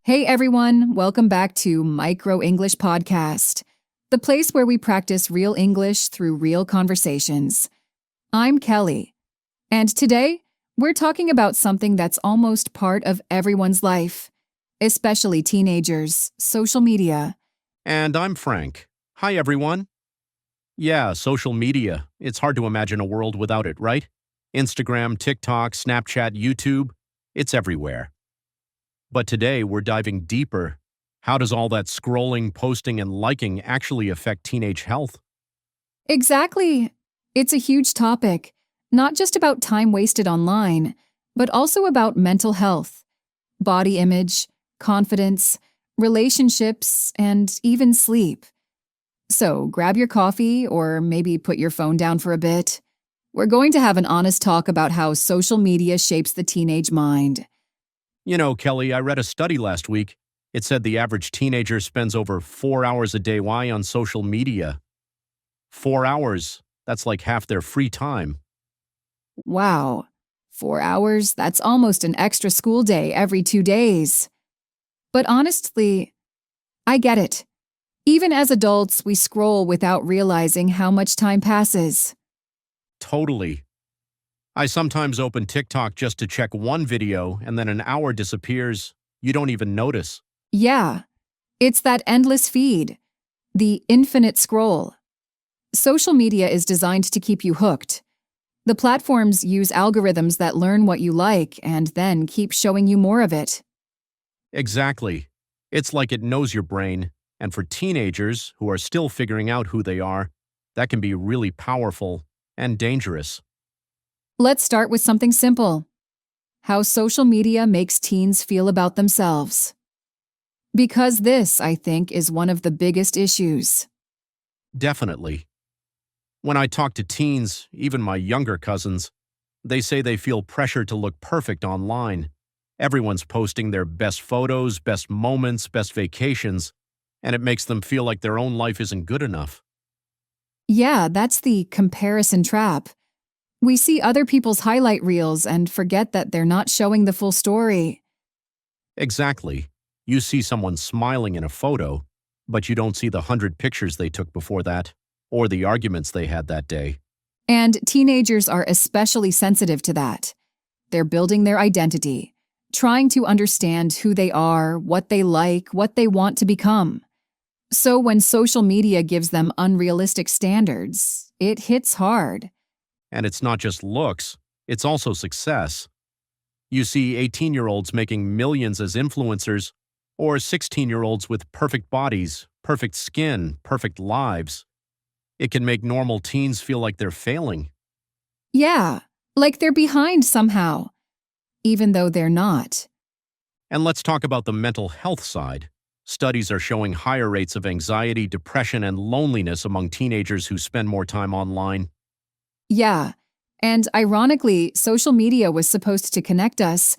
Hey everyone, welcome back to Micro English Podcast, the place where we practice real English through real conversations. I'm Kelly, and today we're talking about something that's almost part of everyone's life, especially teenagers, social media. And I'm Frank. Hi, everyone. Yeah, social media. It's hard to imagine a world without it, right? Instagram, TikTok, Snapchat, YouTube. It's everywhere. But today, we're diving deeper. How does all that scrolling, posting, and liking actually affect teenage health? Exactly. It's a huge topic, not just about time wasted online, but also about mental health, body image, confidence, relationships, and even sleep. So grab your coffee or maybe put your phone down for a bit. We're going to have an honest talk about how social media shapes the teenage mind. You know, Kelly, I read a study last week. It said the average teenager spends over 4 hours a day on social media. 4 hours. That's like half their free time. Wow, 4 hours? That's almost an extra school day every 2 days. But honestly, I get it. Even as adults, we scroll without realizing how much time passes. Totally. I sometimes open TikTok just to check one video and then an hour disappears. You don't even notice. Yeah, it's that endless feed, the infinite scroll. Social media is designed to keep you hooked. The platforms use algorithms that learn what you like and then keep showing you more of it. Exactly. It's like it knows your brain, and for teenagers who are still figuring out who they are, that can be really powerful and dangerous. Let's start with something simple: how social media makes teens feel about themselves. Because this, I think, is one of the biggest issues. Definitely. When I talk to teens, even my younger cousins, they say they feel pressure to look perfect online. Everyone's posting their best photos, best moments, best vacations, and it makes them feel like their own life isn't good enough. Yeah, that's the comparison trap. We see other people's highlight reels and forget that they're not showing the full story. Exactly. You see someone smiling in a photo, but you don't see the 100 pictures they took before that, or the arguments they had that day. And teenagers are especially sensitive to that. They're building their identity, trying to understand who they are, what they like, what they want to become. So when social media gives them unrealistic standards, it hits hard. And it's not just looks, it's also success. You see 18-year-olds making millions as influencers, or 16-year-olds with perfect bodies, perfect skin, perfect lives. It can make normal teens feel like they're failing. Yeah, like they're behind somehow, even though they're not. And let's talk about the mental health side. Studies are showing higher rates of anxiety, depression, and loneliness among teenagers who spend more time online. Yeah, and ironically, social media was supposed to connect us,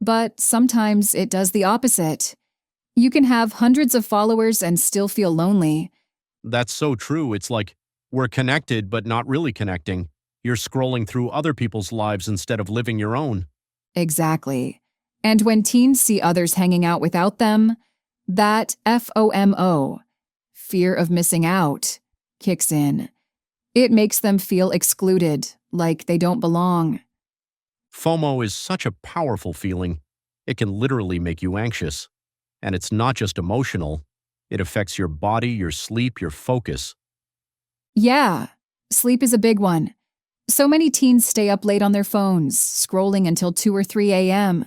but sometimes it does the opposite. You can have hundreds of followers and still feel lonely. That's so true. It's like we're connected, but not really connecting. You're scrolling through other people's lives instead of living your own. Exactly. And when teens see others hanging out without them, that FOMO, fear of missing out, kicks in. It makes them feel excluded, like they don't belong. FOMO is such a powerful feeling. It can literally make you anxious. And it's not just emotional. It affects your body, your sleep, your focus. Yeah, sleep is a big one. So many teens stay up late on their phones, scrolling until 2 or 3 a.m.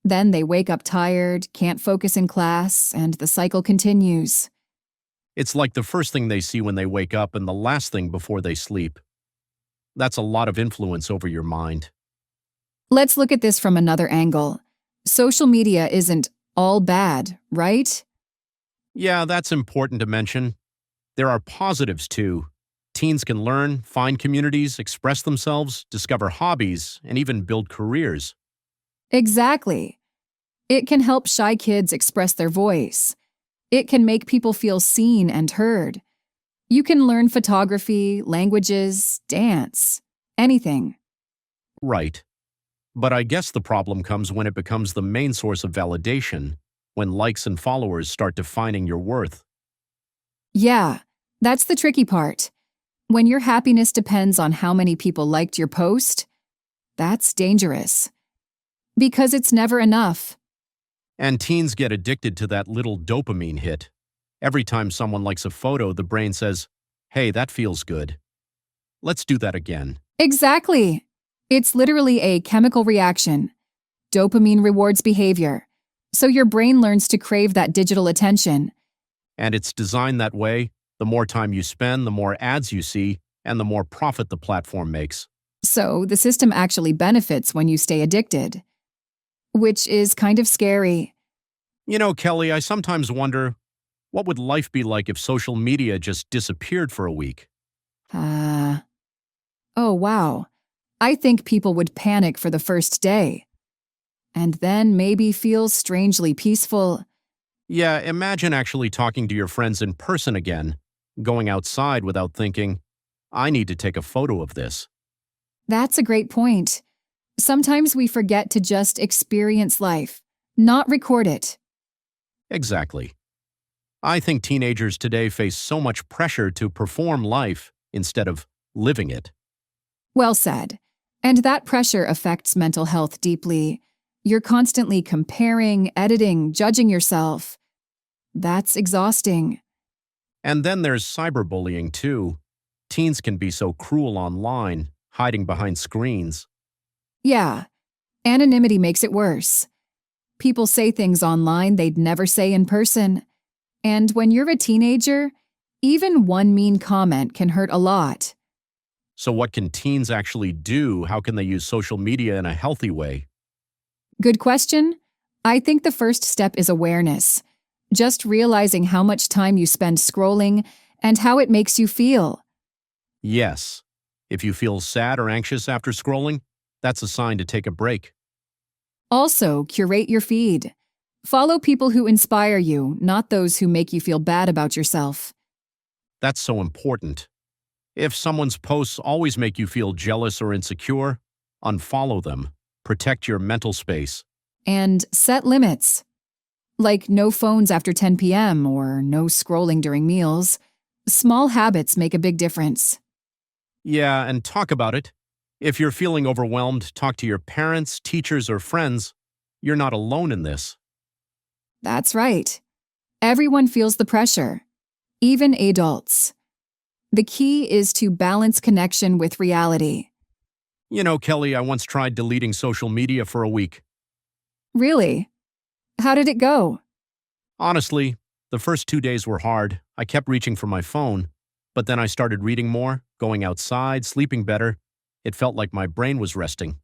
Then they wake up tired, can't focus in class, and the cycle continues. It's like the first thing they see when they wake up and the last thing before they sleep. That's a lot of influence over your mind. Let's look at this from another angle. Social media isn't all bad, right? Yeah, that's important to mention. There are positives too. Teens can learn, find communities, express themselves, discover hobbies, and even build careers. Exactly. It can help shy kids express their voice. It can make people feel seen and heard. You can learn photography, languages, dance, anything. Right. But I guess the problem comes when it becomes the main source of validation, when likes and followers start defining your worth. Yeah, that's the tricky part. When your happiness depends on how many people liked your post, that's dangerous. Because it's never enough. And teens get addicted to that little dopamine hit. Every time someone likes a photo, the brain says, "Hey, that feels good. Let's do that again." Exactly. It's literally a chemical reaction. Dopamine rewards behavior. So your brain learns to crave that digital attention. And it's designed that way. The more time you spend, the more ads you see, and the more profit the platform makes. So the system actually benefits when you stay addicted. Which is kind of scary. You know, Kelly, I sometimes wonder, what would life be like if social media just disappeared for a week? Oh, wow. I think people would panic for the first day. And then maybe feel strangely peaceful. Yeah, imagine actually talking to your friends in person again, going outside without thinking, I need to take a photo of this. That's a great point. Sometimes we forget to just experience life, not record it. Exactly. I think teenagers today face so much pressure to perform life instead of living it. Well said. And that pressure affects mental health deeply. You're constantly comparing, editing, judging yourself. That's exhausting. And then there's cyberbullying too. Teens can be so cruel online, hiding behind screens. Yeah, anonymity makes it worse. People say things online they'd never say in person. And when you're a teenager, even one mean comment can hurt a lot. So what can teens actually do? How can they use social media in a healthy way? Good question. I think the first step is awareness. Just realizing how much time you spend scrolling and how it makes you feel. Yes. If you feel sad or anxious after scrolling, that's a sign to take a break. Also, curate your feed. Follow people who inspire you, not those who make you feel bad about yourself. That's so important. If someone's posts always make you feel jealous or insecure, unfollow them. Protect your mental space. And set limits. Like no phones after 10 p.m. or no scrolling during meals. Small habits make a big difference. Yeah, and talk about it. If you're feeling overwhelmed, talk to your parents, teachers, or friends. You're not alone in this. That's right. Everyone feels the pressure, even adults. The key is to balance connection with reality. You know, Kelly, I once tried deleting social media for a week. Really? How did it go? Honestly, the first 2 days were hard. I kept reaching for my phone, but then I started reading more, going outside, sleeping better. It felt like my brain was resting.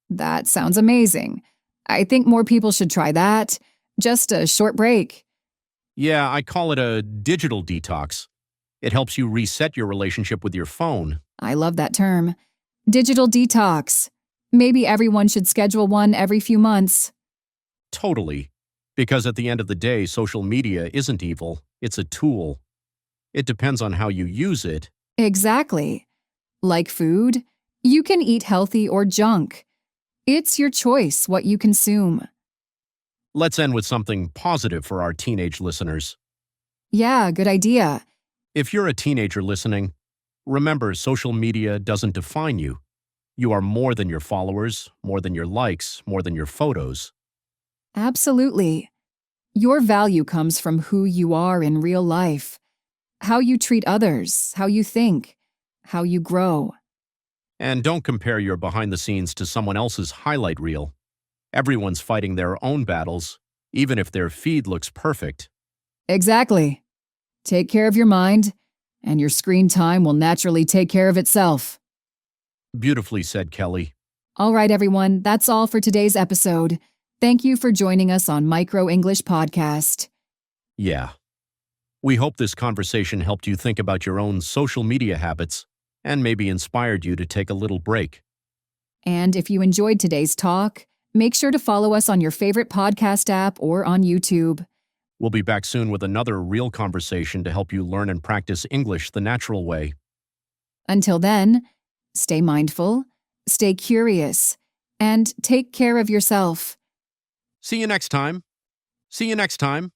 That sounds amazing. I think more people should try that. Just a short break. Yeah, I call it a digital detox. It helps you reset your relationship with your phone. I love that term. Digital detox. Maybe everyone should schedule one every few months. Totally. Because at the end of the day, social media isn't evil, it's a tool. It depends on how you use it. Exactly. Like food, you can eat healthy or junk. It's your choice what you consume. Let's end with something positive for our teenage listeners. Yeah, good idea. If you're a teenager listening, remember social media doesn't define you. You are more than your followers, more than your likes, more than your photos. Absolutely. Your value comes from who you are in real life, how you treat others, how you think, how you grow. And don't compare your behind the scenes to someone else's highlight reel. Everyone's fighting their own battles, even if their feed looks perfect. Exactly. Take care of your mind, and your screen time will naturally take care of itself. Beautifully said, Kelly. All right, everyone, that's all for today's episode. Thank you for joining us on Micro English Podcast. Yeah. We hope this conversation helped you think about your own social media habits and maybe inspired you to take a little break. And if you enjoyed today's talk, make sure to follow us on your favorite podcast app or on YouTube. We'll be back soon with another real conversation to help you learn and practice English the natural way. Until then, stay mindful, stay curious, and take care of yourself. See you next time. See you next time.